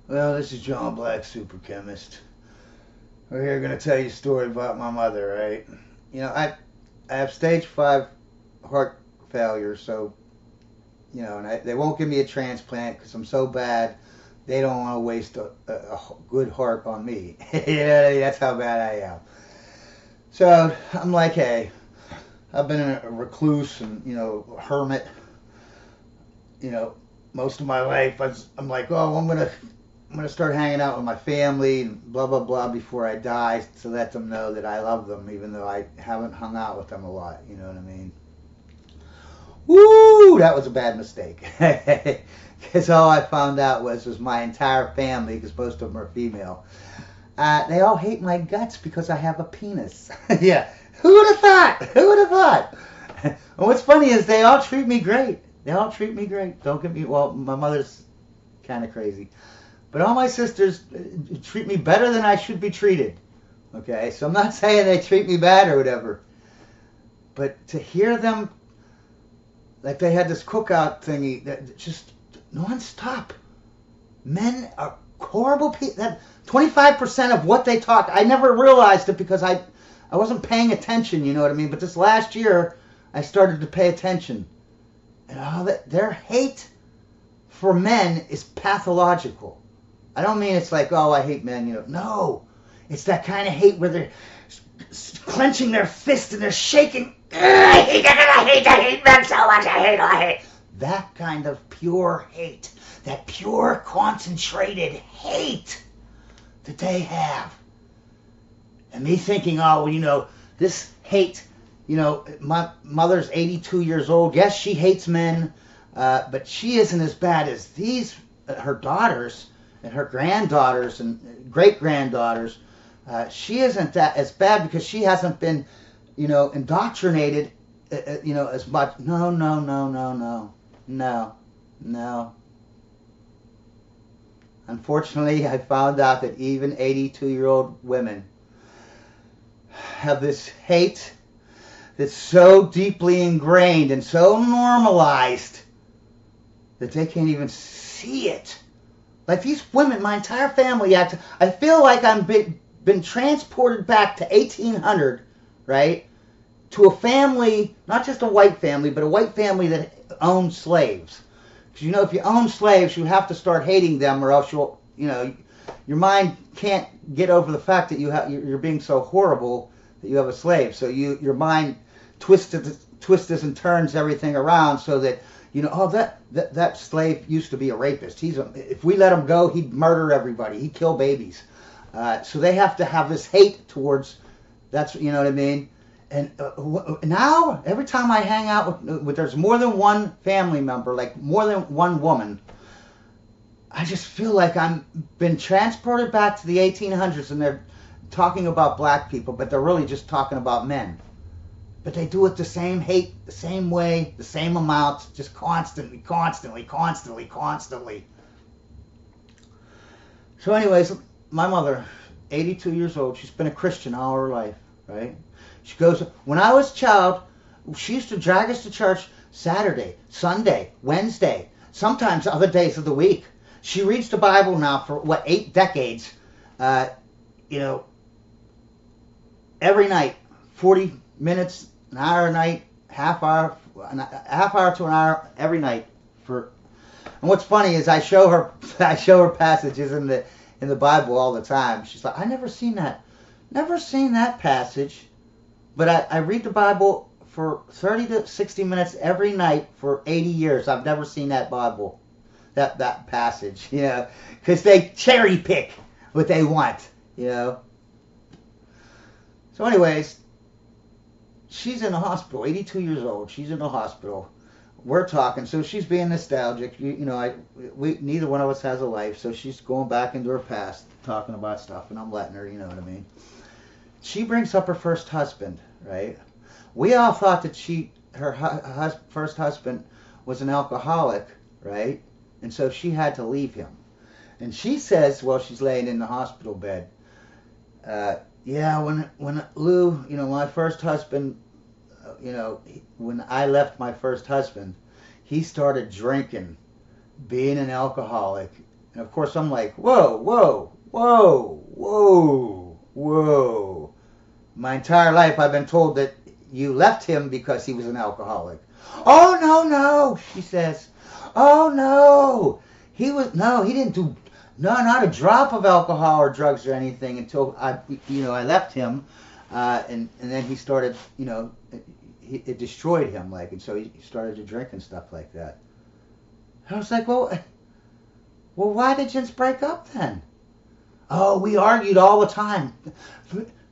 Well, this is John Black, super chemist. We're here going to tell you a story about my mother, right? You know, I have stage 5 heart failure, so, they won't give me a transplant because I'm so bad. They don't want to waste a good heart on me. That's how bad I am. So I'm like, hey, I've been a recluse and, a hermit, you know, most of my life. I'm like, oh, I'm gonna start hanging out with my family and blah blah blah before I die to let them know that I love them, even though I haven't hung out with them a lot. You know what I mean? Woo! That was a bad mistake. Because all I found out was my entire family, because most of them are female. They all hate my guts because I have a penis. Yeah, who would have thought? Who would have thought? And what's funny is they all treat me great. They all treat me great. Don't get me. Well, my mother's kind of crazy. But all my sisters treat me better than I should be treated. Okay, so I'm not saying they treat me bad or whatever. But to hear them, like they had this cookout thingy that just nonstop. Men are horrible people. That 25% of what they talk, I never realized it because I wasn't paying attention. You know what I mean? But this last year, I started to pay attention, and all that their hate for men is pathological. I don't mean it's like, oh, I hate men, No, it's that kind of hate where they're clenching their fist and they're shaking. I hate men so much. I hate. That kind of pure hate, that pure concentrated hate that they have. And me thinking, oh, this hate, my mother's 82 years old. Yes, she hates men, but she isn't as bad as her daughters and her granddaughters and great granddaughters. She isn't that as bad because she hasn't been, indoctrinated, as much. No, no, no, no, no, no, no. Unfortunately, I found out that even 82-year-old women have this hate that's so deeply ingrained and so normalized that they can't even see it. Like these women, my entire family, I feel like I'm been transported back to 1800, right? To a family, not just a white family, but a white family that owned slaves. Because if you own slaves, you have to start hating them, or else your mind can't get over the fact that you're being so horrible that you have a slave. So your mind twists and turns everything around so that that slave used to be a rapist. If we let him go, he'd murder everybody. He'd kill babies. So they have to have this hate towards. You know what I mean. And now, every time I hang out with there's more than one family member, like more than one woman, I just feel like I'm been transported back to the 1800s, and they're talking about black people, but they're really just talking about men. But they do it the same hate, the same way, the same amount, just constantly, constantly, constantly, constantly. So anyways, my mother, 82 years old, she's been a Christian all her life, right? She goes, when I was a child, she used to drag us to church Saturday, Sunday, Wednesday, sometimes other days of the week. She reads the Bible now for, 8 decades, every night, 40 minutes, an hour a night, half hour to an hour every night. And what's funny is I show her passages in the Bible all the time. She's like, I never seen that passage. But I read the Bible for 30 to 60 minutes every night for 80 years. I've never seen that Bible, that passage, because they cherry pick what they want, So anyways, she's in the hospital, 82 years old. She's in the hospital. We're talking, so she's being nostalgic. We neither one of us has a life, so she's going back into her past, talking about stuff, and I'm letting her, you know what I mean. She brings up her first husband, right? We all thought that her first husband was an alcoholic, right? And so she had to leave him. And she says, while she's laying in the hospital bed, yeah, when Lou, my first husband, when I left my first husband, he started drinking, being an alcoholic, And of course I'm like, whoa, whoa, whoa, whoa, whoa. My entire life I've been told that you left him because he was an alcoholic. Oh, no, no, she says. Oh, no. He didn't do, no, not a drop of alcohol or drugs or anything until I left him. And then he started, it destroyed him, like, and so he started to drink and stuff like that. I was like, well, why did you break up then? Oh, we argued all the time.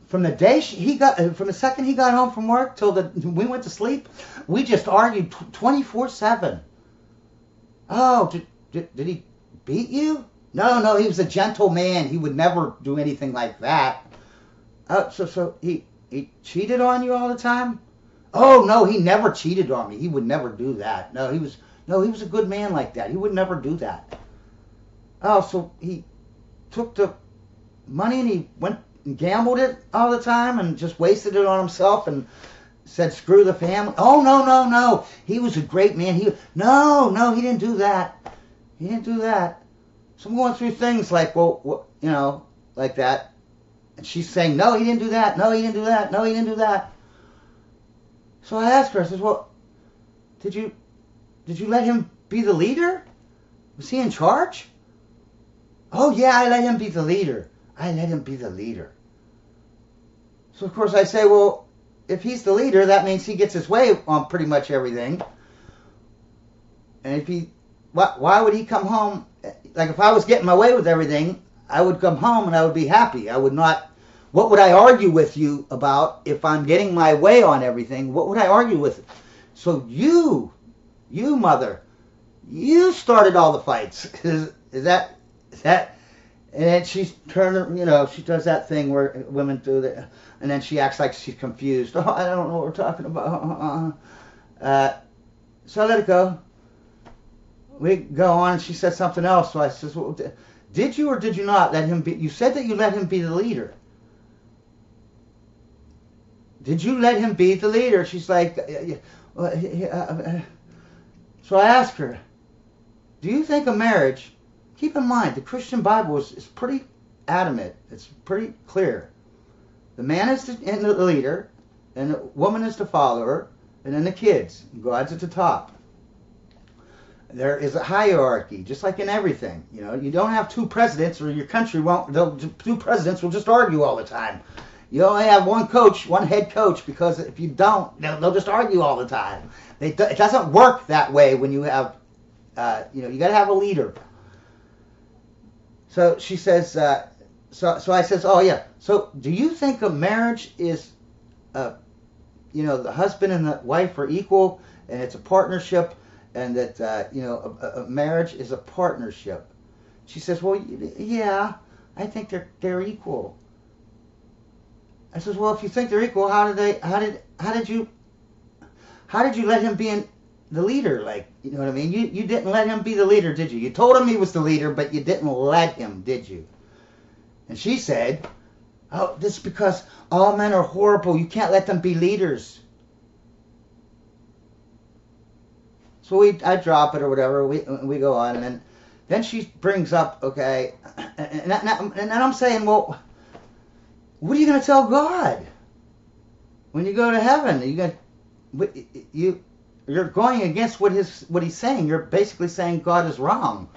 From the day from the second he got home from work till we went to sleep, we just argued 24/7. Oh, did he beat you? No, he was a gentle man. He would never do anything like that. So he cheated on you all the time? Oh, no, he never cheated on me. He would never do that. No, he was a good man like that. He would never do that. Oh, so he took the money and he went and gambled it all the time and just wasted it on himself and said, screw the family. Oh, no. He was a great man. No, he didn't do that. He didn't do that. So I'm going through things like, well, like that. And she's saying, no, he didn't do that. No, he didn't do that. No, he didn't do that. So I asked her, I said, well, did you let him be the leader? Was he in charge? Oh, yeah, I let him be the leader. So, of course, I say, well, if he's the leader, that means he gets his way on pretty much everything. And why would he come home? Like, if I was getting my way with everything, I would come home and I would be happy. I would not, what would I argue with you about if I'm getting my way on everything? What would I argue with? So you mother, you started all the fights. Is that? And then she's turned, she does that thing where women do that, and then she acts like she's confused. Oh, I don't know what we're talking about. So I let it go. We go on, and she said something else. So I says, well, did you or did you not let him be? You said that you let him be the leader. Did you let him be the leader? She's like, so I asked her, do you think a marriage? Keep in mind, the Christian Bible is pretty adamant. It's pretty clear. The man is the leader, and the woman is the follower, and then the kids. God's at the top. There is a hierarchy, just like in everything. You don't have two presidents, or your country won't. Two presidents will just argue all the time. You only have one coach, one head coach, because if you don't, they'll just argue all the time. It doesn't work that way when you have, you got to have a leader. So she says, so I says, oh yeah. So do you think a marriage is, the husband and the wife are equal, and it's a partnership, and that a marriage is a partnership? She says, well, yeah, I think they're equal. I says, well, if you think they're equal, how did you let him be in the leader? Like, you know what I mean? You didn't let him be the leader, did you? You told him he was the leader, but you didn't let him, did you? And she said, oh, this is because all men are horrible. You can't let them be leaders. So I drop it or whatever. We go on, and then she brings up, okay, and I'm saying, well, what are you going to tell God when you go to heaven? You're going against what he's saying. You're basically saying God is wrong.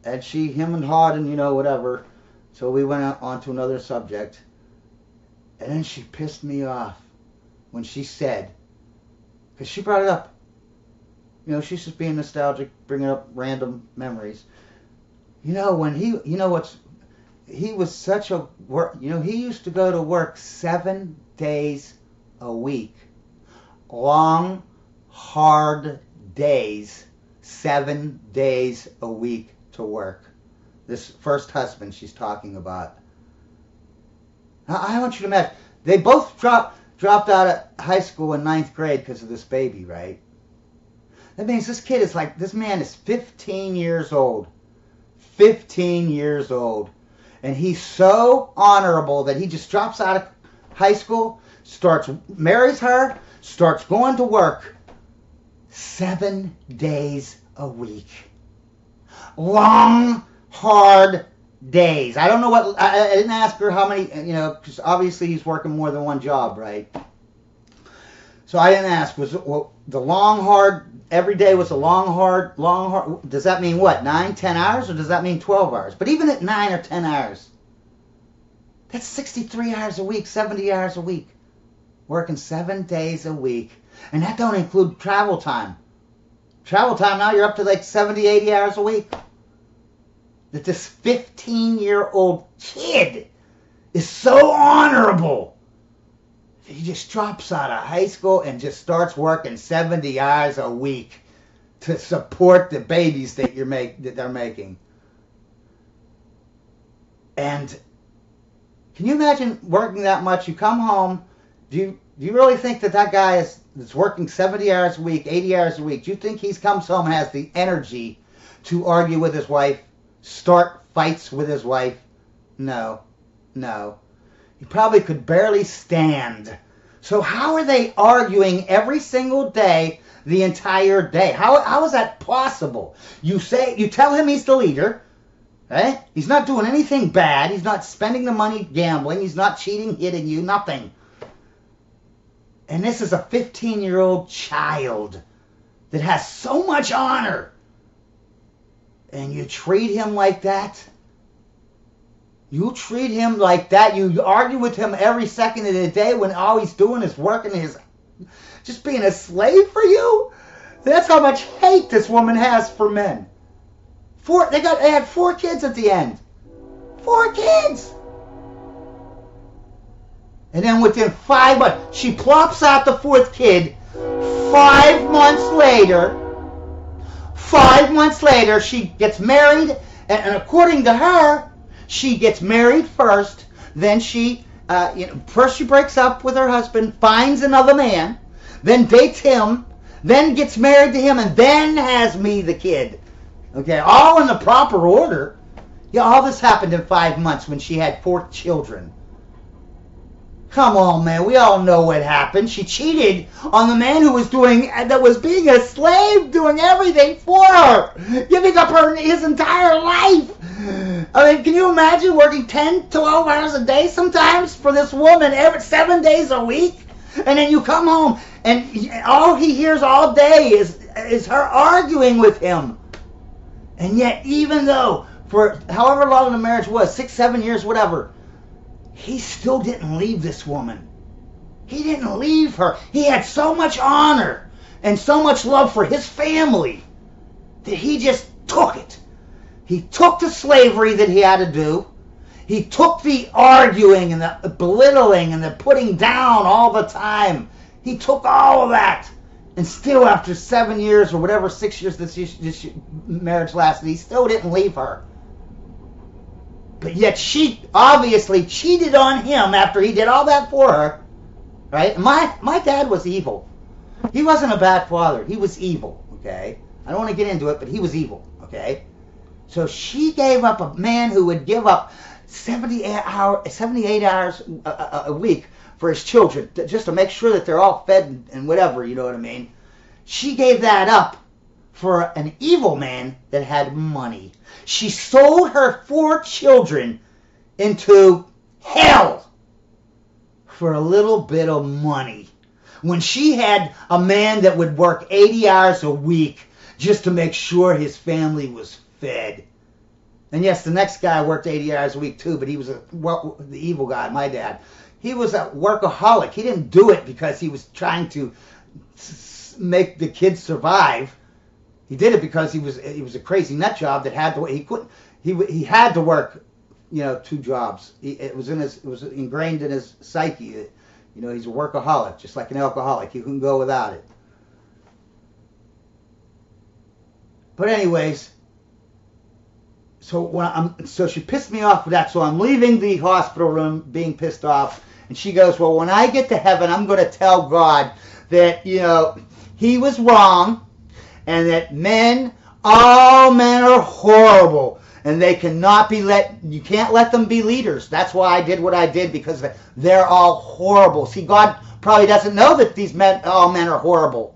And she him and hawed and whatever. So we went on to another subject. And then she pissed me off when she said, because she brought it up. She's just being nostalgic, bringing up random memories. When he was such a work. He used to go to work 7 days a week. Long, hard days, 7 days a week to work. This first husband she's talking about. Now, I want you to imagine, they both dropped out of high school in 9th grade because of this baby, right? That means this man is 15 years old. 15 years old. And he's so honorable that he just drops out of high school, marries her, starts going to work 7 days a week. long, hard days. I don't know what, I didn't ask her how many, because obviously he's working more than one job, right? So I didn't ask, was the long, hard, every day was a long, hard, does that mean what, 9, 10 hours, or does that mean 12 hours? But even at 9 or 10 hours, that's 63 hours a week, 70 hours a week. Working 7 days a week. And that don't include travel time. Travel time now, you're up to like 70, 80 hours a week. That this 15-year-old kid is so honorable. He just drops out of high school and just starts working 70 hours a week to support the babies that they're making. And can you imagine working that much? You come home. Do you really think that guy that's working 70 hours a week, 80 hours a week, do you think he comes home and has the energy to argue with his wife, start fights with his wife? No. He probably could barely stand. So how are they arguing every single day, the entire day? How is that possible? You tell him he's the leader, right? He's not doing anything bad. He's not spending the money gambling. He's not cheating, hitting you, nothing. And this is a 15-year-old child that has so much honor. And you treat him like that? You treat him like that? You argue with him every second of the day when all he's doing is working just being a slave for you? That's how much hate this woman has for men. They had 4 kids at the end. 4 kids! And then within 5 months, she plops out the 4th kid. 5 months later, she gets married. And according to her, she gets married first. Then first she breaks up with her husband, finds another man, then dates him, then gets married to him, and then has me, the kid. Okay, all in the proper order. Yeah, all this happened in 5 months when she had 4 children. Come on, man. We all know what happened. She cheated on the man that was being a slave, doing everything for her, giving up his entire life. I mean, can you imagine working 10, 12 hours a day sometimes for this woman 7 days a week? And then you come home and all he hears all day is her arguing with him. And yet, even though for however long the marriage was, 6, 7 years, whatever, he still didn't leave this woman. He didn't leave her. He had so much honor and so much love for his family that he just took it. He took the slavery that he had to do. He took the arguing and the belittling and the putting down all the time. He took all of that. And still after 7 years or whatever, 6 years this marriage lasted, he still didn't leave her. But yet she obviously cheated on him after he did all that for her. Right? My dad was evil. He wasn't a bad father. He was evil. Okay? I don't want to get into it, but he was evil. Okay? So she gave up a man who would give up 78 hours a week for his children, just to make sure that they're all fed and whatever, you know what I mean? She gave that up for an evil man that had money. She sold her 4 children into hell for a little bit of money. When she had a man that would work 80 hours a week just to make sure his family was fed. And yes, the next guy worked 80 hours a week too, but he was the evil guy, my dad. He was a workaholic. He didn't do it because he was trying to make the kids survive. He did it because he was a crazy nut job that had to. He had to work, 2 jobs. It was ingrained in his psyche. He's a workaholic, just like an alcoholic. He couldn't go without it. But anyways, so she pissed me off with that. So I'm leaving the hospital room being pissed off, and she goes, "Well, when I get to heaven, I'm going to tell God that he was wrong." And that all men are horrible. And they cannot be you can't let them be leaders. That's why I did what I did, because they're all horrible. See, God probably doesn't know that all men are horrible.